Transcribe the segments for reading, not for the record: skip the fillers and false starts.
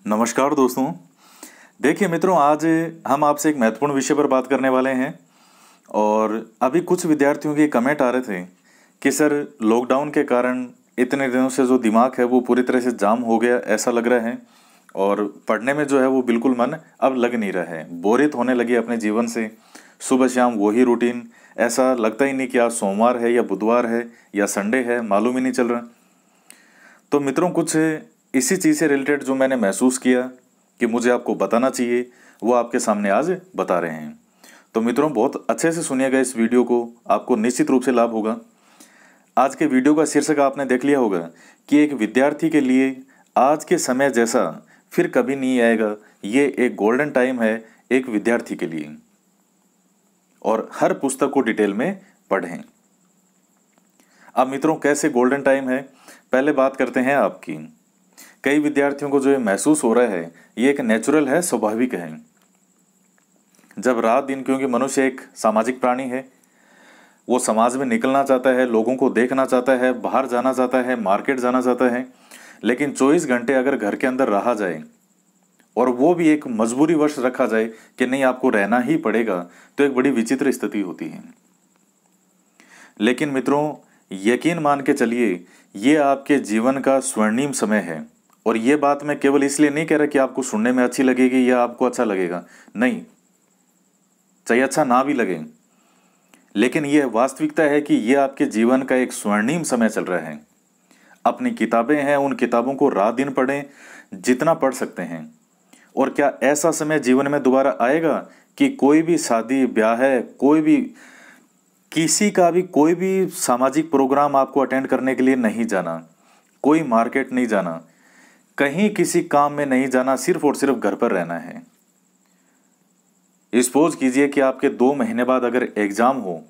नमस्कार दोस्तों। देखिए मित्रों, आज हम आपसे एक महत्वपूर्ण विषय पर बात करने वाले हैं। और अभी कुछ विद्यार्थियों के कमेंट आ रहे थे कि सर लॉकडाउन के कारण इतने दिनों से जो दिमाग है वो पूरी तरह से जाम हो गया ऐसा लग रहा है, और पढ़ने में जो है वो बिल्कुल मन अब लग नहीं रहा है। बोरियत होने लगी अपने जीवन से। सुबह शाम वही रूटीन, ऐसा लगता ही नहीं कि आज सोमवार है या बुधवार है या संडे है, मालूम ही नहीं चल रहा। तो मित्रों, कुछ इसी चीज़ से रिलेटेड जो मैंने महसूस किया कि मुझे आपको बताना चाहिए, वो आपके सामने आज बता रहे हैं। तो मित्रों, बहुत अच्छे से सुनिएगा इस वीडियो को, आपको निश्चित रूप से लाभ होगा। आज के वीडियो का शीर्षक आपने देख लिया होगा कि एक विद्यार्थी के लिए आज के समय जैसा फिर कभी नहीं आएगा। ये एक गोल्डन टाइम है एक विद्यार्थी के लिए, और हर पुस्तक को डिटेल में पढ़ें। अब मित्रों, कैसे गोल्डन टाइम है, पहले बात करते हैं आपकी। कई विद्यार्थियों को जो ये महसूस हो रहा है, ये एक नेचुरल है, स्वाभाविक है। जब रात दिन, क्योंकि मनुष्य एक सामाजिक प्राणी है, वो समाज में निकलना चाहता है, लोगों को देखना चाहता है, बाहर जाना चाहता है, मार्केट जाना चाहता है। लेकिन 24 घंटे अगर घर के अंदर रहा जाए, और वो भी एक मजबूरी वश रखा जाए कि नहीं आपको रहना ही पड़ेगा, तो एक बड़ी विचित्र स्थिति होती है। लेकिन मित्रों, यकीन मान के चलिए, ये आपके जीवन का स्वर्णिम समय है। और ये बात मैं केवल इसलिए नहीं कह रहा कि आपको सुनने में अच्छी लगेगी या आपको अच्छा लगेगा, नहीं, चाहे अच्छा ना भी लगे, लेकिन यह वास्तविकता है कि यह आपके जीवन का एक स्वर्णिम समय चल रहा है। अपनी किताबें हैं, उन किताबों को रात दिन पढ़ें, जितना पढ़ सकते हैं। और क्या ऐसा समय जीवन में दोबारा आएगा कि कोई भी शादी ब्याह है, किसी का भी कोई भी सामाजिक प्रोग्राम आपको अटेंड करने के लिए नहीं जाना, कोई मार्केट नहीं जाना, कहीं किसी काम में नहीं जाना, सिर्फ और सिर्फ घर पर रहना है। सपोज कीजिए कि आपके 2 महीने बाद अगर एग्जाम हो,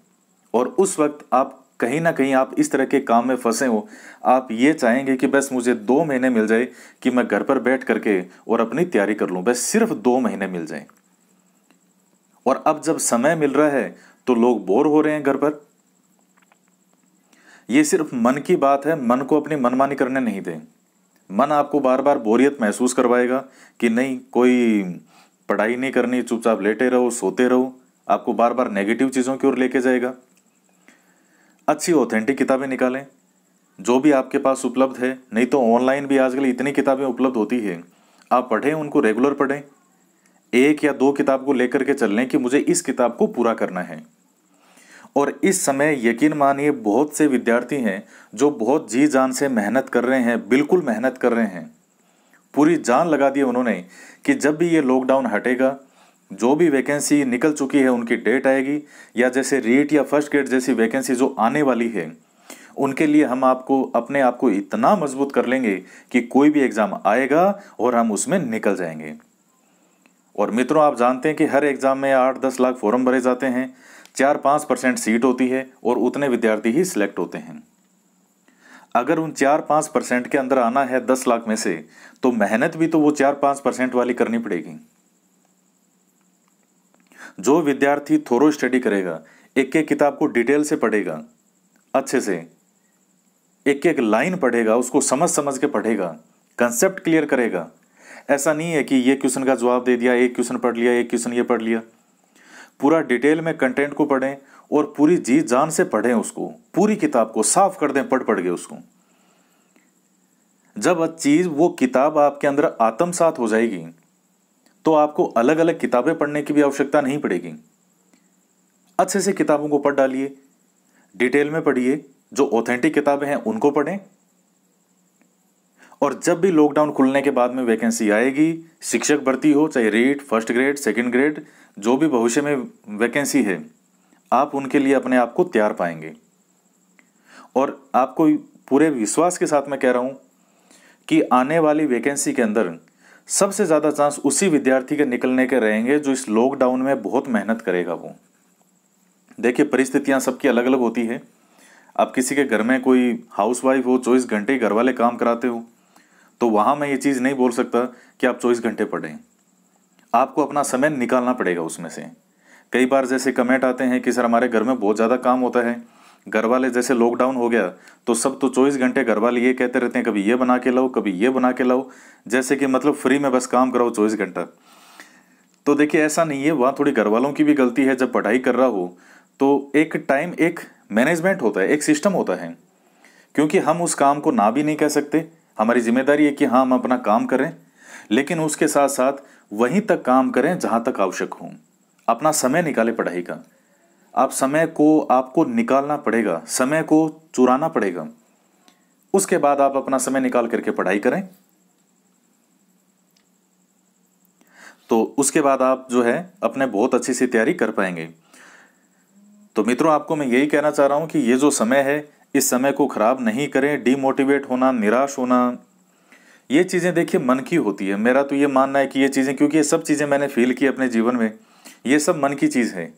और उस वक्त आप कहीं ना कहीं आप इस तरह के काम में फंसे हो, आप ये चाहेंगे कि बस मुझे 2 महीने मिल जाए कि मैं घर पर बैठ करके और अपनी तैयारी कर लूं, बस सिर्फ 2 महीने मिल जाए। और अब जब समय मिल रहा है तो लोग बोर हो रहे हैं घर पर। ये सिर्फ मन की बात है, मन को अपनी मनमानी करने नहीं दें। मन आपको बार बार बोरियत महसूस करवाएगा कि नहीं, कोई पढ़ाई नहीं करनी, चुपचाप लेटे रहो, सोते रहो, आपको बार बार नेगेटिव चीज़ों की ओर लेके जाएगा। अच्छी ऑथेंटिक किताबें निकालें, जो भी आपके पास उपलब्ध है, नहीं तो ऑनलाइन भी आजकल इतनी किताबें उपलब्ध होती है, आप पढ़ें, उनको रेगुलर पढ़ें। 1 या 2 किताब को लेकर के चल लें कि मुझे इस किताब को पूरा करना है। और इस समय यकीन मानिए, बहुत से विद्यार्थी हैं जो बहुत जी जान से मेहनत कर रहे हैं, बिल्कुल मेहनत कर रहे हैं, पूरी जान लगा दी उन्होंने कि जब भी ये लॉकडाउन हटेगा, जो भी वैकेंसी निकल चुकी है उनकी डेट आएगी, या जैसे रीट या फर्स्ट ग्रेड जैसी वैकेंसी जो आने वाली है, उनके लिए हम आपको अपने आप को इतना मजबूत कर लेंगे कि कोई भी एग्जाम आएगा और हम उसमें निकल जाएंगे। और मित्रों, आप जानते हैं कि हर एग्जाम में 8-10 लाख फॉर्म भरे जाते हैं, 4-5% सीट होती है, और उतने विद्यार्थी ही सिलेक्ट होते हैं। अगर उन 4-5% के अंदर आना है 10 लाख में से, तो मेहनत भी तो वो 4-5% वाली करनी पड़ेगी। जो विद्यार्थी थोरो स्टडी करेगा, एक एक किताब को डिटेल से पढ़ेगा, अच्छे से एक एक लाइन पढ़ेगा, उसको समझ समझ के पढ़ेगा, कंसेप्ट क्लियर करेगा। ऐसा नहीं है कि ये क्वेश्चन का जवाब दे दिया, एक क्वेश्चन पढ़ लिया, एक क्वेश्चन ये पढ़ लिया। पूरा डिटेल में कंटेंट को पढ़ें और पूरी जी जान से पढ़ें, उसको पूरी किताब को साफ कर दें पढ़ के उसको। जब वो किताब आपके अंदर आत्मसात हो जाएगी, तो आपको अलग अलग किताबें पढ़ने की भी आवश्यकता नहीं पड़ेगी। अच्छे से किताबों को पढ़ डालिए, डिटेल में पढ़िए, जो ऑथेंटिक किताबें हैं उनको पढ़ें। और जब भी लॉकडाउन खुलने के बाद में वैकेंसी आएगी, शिक्षक भर्ती हो, चाहे REET, first grade, second grade, जो भी भविष्य में वैकेंसी है, आप उनके लिए अपने आप को तैयार पाएंगे। और आपको पूरे विश्वास के साथ मैं कह रहा हूं कि आने वाली वैकेंसी के अंदर सबसे ज़्यादा चांस उसी विद्यार्थी के निकलने के रहेंगे जो इस लॉकडाउन में बहुत मेहनत करेगा। वो देखिए, परिस्थितियां सबकी अलग अलग होती है। अब किसी के घर में कोई हाउसवाइफ हो, 24 घंटे घर वाले काम कराते हो, तो वहां मैं ये चीज़ नहीं बोल सकता कि आप 24 घंटे पढ़ें। आपको अपना समय निकालना पड़ेगा उसमें से। कई बार जैसे कमेंट आते हैं कि सर हमारे घर में बहुत ज़्यादा काम होता है, घर वाले जैसे लॉकडाउन हो गया तो सब तो 24 घंटे घर वाले ये कहते रहते हैं, कभी ये बना के लाओ, कभी ये बना के लाओ, जैसे कि मतलब फ्री में बस काम कराओ 24 घंटा। तो देखिए ऐसा नहीं है, वहाँ थोड़ी घर वालों की भी गलती है। जब पढ़ाई कर रहा हो तो एक टाइम, एक मैनेजमेंट होता है, एक सिस्टम होता है, क्योंकि हम उस काम को ना भी नहीं कह सकते। हमारी जिम्मेदारी है कि हाँ हम अपना काम करें, लेकिन उसके साथ साथ वहीं तक काम करें जहाँ तक आवश्यक हो। अपना समय निकालें पढ़ाई का। आप समय को आपको निकालना पड़ेगा, समय को चुराना पड़ेगा, उसके बाद आप अपना समय निकाल करके पढ़ाई करें। तो उसके बाद आप जो है अपने बहुत अच्छी सी तैयारी कर पाएंगे। तो मित्रों, आपको मैं यही कहना चाह रहा हूं कि ये जो समय है, इस समय को खराब नहीं करें। डिमोटिवेट होना, निराश होना, ये चीज़ें देखिए मन की होती है। मेरा तो ये मानना है कि ये चीज़ें, क्योंकि ये सब चीज़ें मैंने फील की अपने जीवन में, ये सब मन की चीज़ है।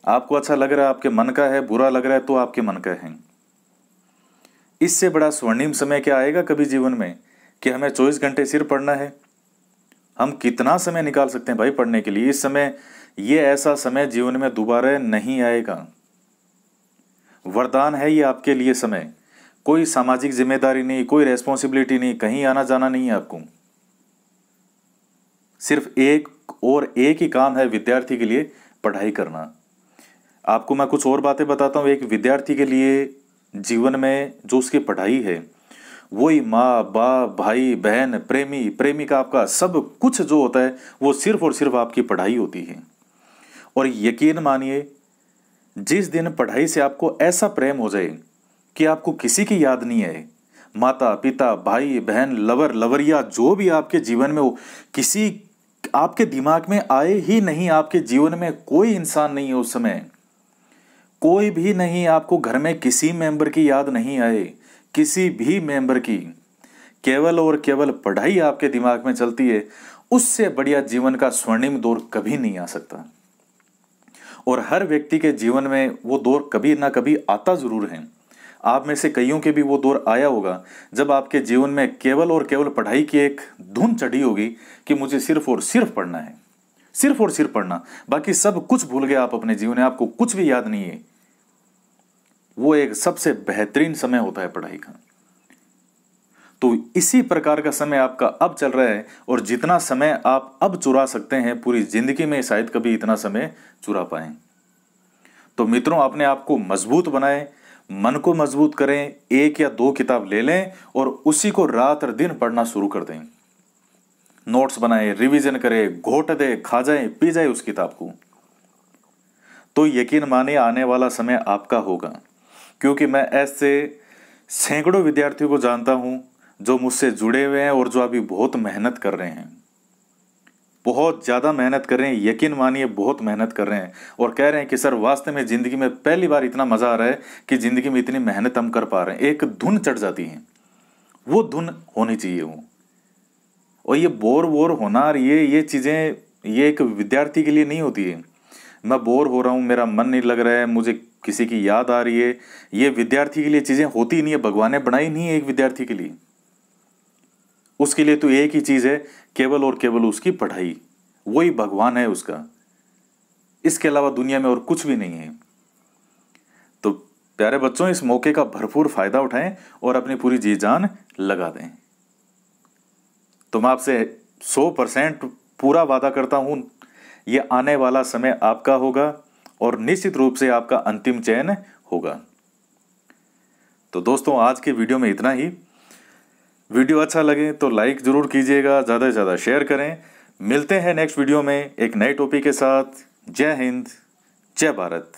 आपको अच्छा लग रहा है आपके मन का है, बुरा लग रहा है तो आपके मन का है। इससे बड़ा स्वर्णिम समय क्या आएगा कभी जीवन में कि हमें 24 घंटे सिर्फ पढ़ना है। हम कितना समय निकाल सकते हैं भाई पढ़ने के लिए। इस समय, ये ऐसा समय जीवन में दोबारा नहीं आएगा। वरदान है ये आपके लिए समय। कोई सामाजिक जिम्मेदारी नहीं, कोई रेस्पॉन्सिबिलिटी नहीं, कहीं आना जाना नहीं है आपको। सिर्फ एक और एक ही काम है विद्यार्थी के लिए, पढ़ाई करना। आपको मैं कुछ और बातें बताता हूँ। एक विद्यार्थी के लिए जीवन में जो उसकी पढ़ाई है, वही माँ बाप, भाई बहन, प्रेमी प्रेमिका, आपका सब कुछ जो होता है वो सिर्फ और सिर्फ आपकी पढ़ाई होती है। और यकीन मानिए, जिस दिन पढ़ाई से आपको ऐसा प्रेम हो जाए कि आपको किसी की याद नहीं आए, माता पिता, भाई बहन, लवर लवरिया, जो भी आपके जीवन में हो, किसी आपके दिमाग में आए ही नहीं। आपके जीवन में कोई इंसान नहीं है उस समय, कोई भी नहीं। आपको घर में किसी मेंबर की याद नहीं आए, किसी भी मेंबर की, केवल और केवल पढ़ाई आपके दिमाग में चलती है। उससे बढ़िया जीवन का स्वर्णिम दौर कभी नहीं आ सकता। और हर व्यक्ति के जीवन में वो दौर कभी ना कभी आता जरूर है। आप में से कईयों के भी वो दौर आया होगा जब आपके जीवन में केवल और केवल पढ़ाई की एक धुन चढ़ी होगी कि मुझे सिर्फ और सिर्फ पढ़ना है, सिर्फ और सिर्फ पढ़ना, बाकी सब कुछ भूल गए आप अपने जीवन में, आपको कुछ भी याद नहीं है। वो एक सबसे बेहतरीन समय होता है पढ़ाई का। तो इसी प्रकार का समय आपका अब चल रहा है, और जितना समय आप अब चुरा सकते हैं, पूरी जिंदगी में शायद कभी इतना समय चुरा पाएं। तो मित्रों, अपने आप को मजबूत बनाएं, मन को मजबूत करें। 1 या 2 किताब ले लें और उसी को रात और दिन पढ़ना शुरू कर दें। नोट्स बनाएं, रिवीजन करें, घोट दे, खा जाए, पी जाए उस किताब को। तो यकीन माने आने वाला समय आपका होगा, क्योंकि मैं ऐसे सैकड़ों विद्यार्थियों को जानता हूं जो मुझसे जुड़े हुए हैं और जो अभी बहुत मेहनत कर रहे हैं, बहुत ज़्यादा मेहनत कर रहे हैं। यकीन मानिए बहुत मेहनत कर रहे हैं और कह रहे हैं कि सर वास्तव में ज़िंदगी में पहली बार इतना मज़ा आ रहा है कि ज़िंदगी में इतनी मेहनत हम कर पा रहे हैं। एक धुन चढ़ जाती है, वो धुन होनी चाहिए वो। और ये बोर होना और ये चीज़ें, ये एक विद्यार्थी के लिए नहीं होती है। मैं बोर हो रहा हूँ, मेरा मन नहीं लग रहा है, मुझे किसी की याद आ रही है, ये विद्यार्थी के लिए चीज़ें होती नहीं है। भगवान ने बनाई नहीं है एक विद्यार्थी के लिए। उसके लिए तो एक ही चीज़ है, केवल और केवल उसकी पढ़ाई। वही भगवान है उसका, इसके अलावा दुनिया में और कुछ भी नहीं है। तो प्यारे बच्चों, इस मौके का भरपूर फायदा उठाएं और अपनी पूरी जी जान लगा दें। तो मैं आपसे 100% पूरा वादा करता हूं, ये आने वाला समय आपका होगा और निश्चित रूप से आपका अंतिम चयन होगा। तो दोस्तों, आज की वीडियो में इतना ही। वीडियो अच्छा लगे तो लाइक जरूर कीजिएगा, ज़्यादा से ज़्यादा शेयर करें। मिलते हैं नेक्स्ट वीडियो में एक नए टॉपिक के साथ। जय हिंद, जय भारत।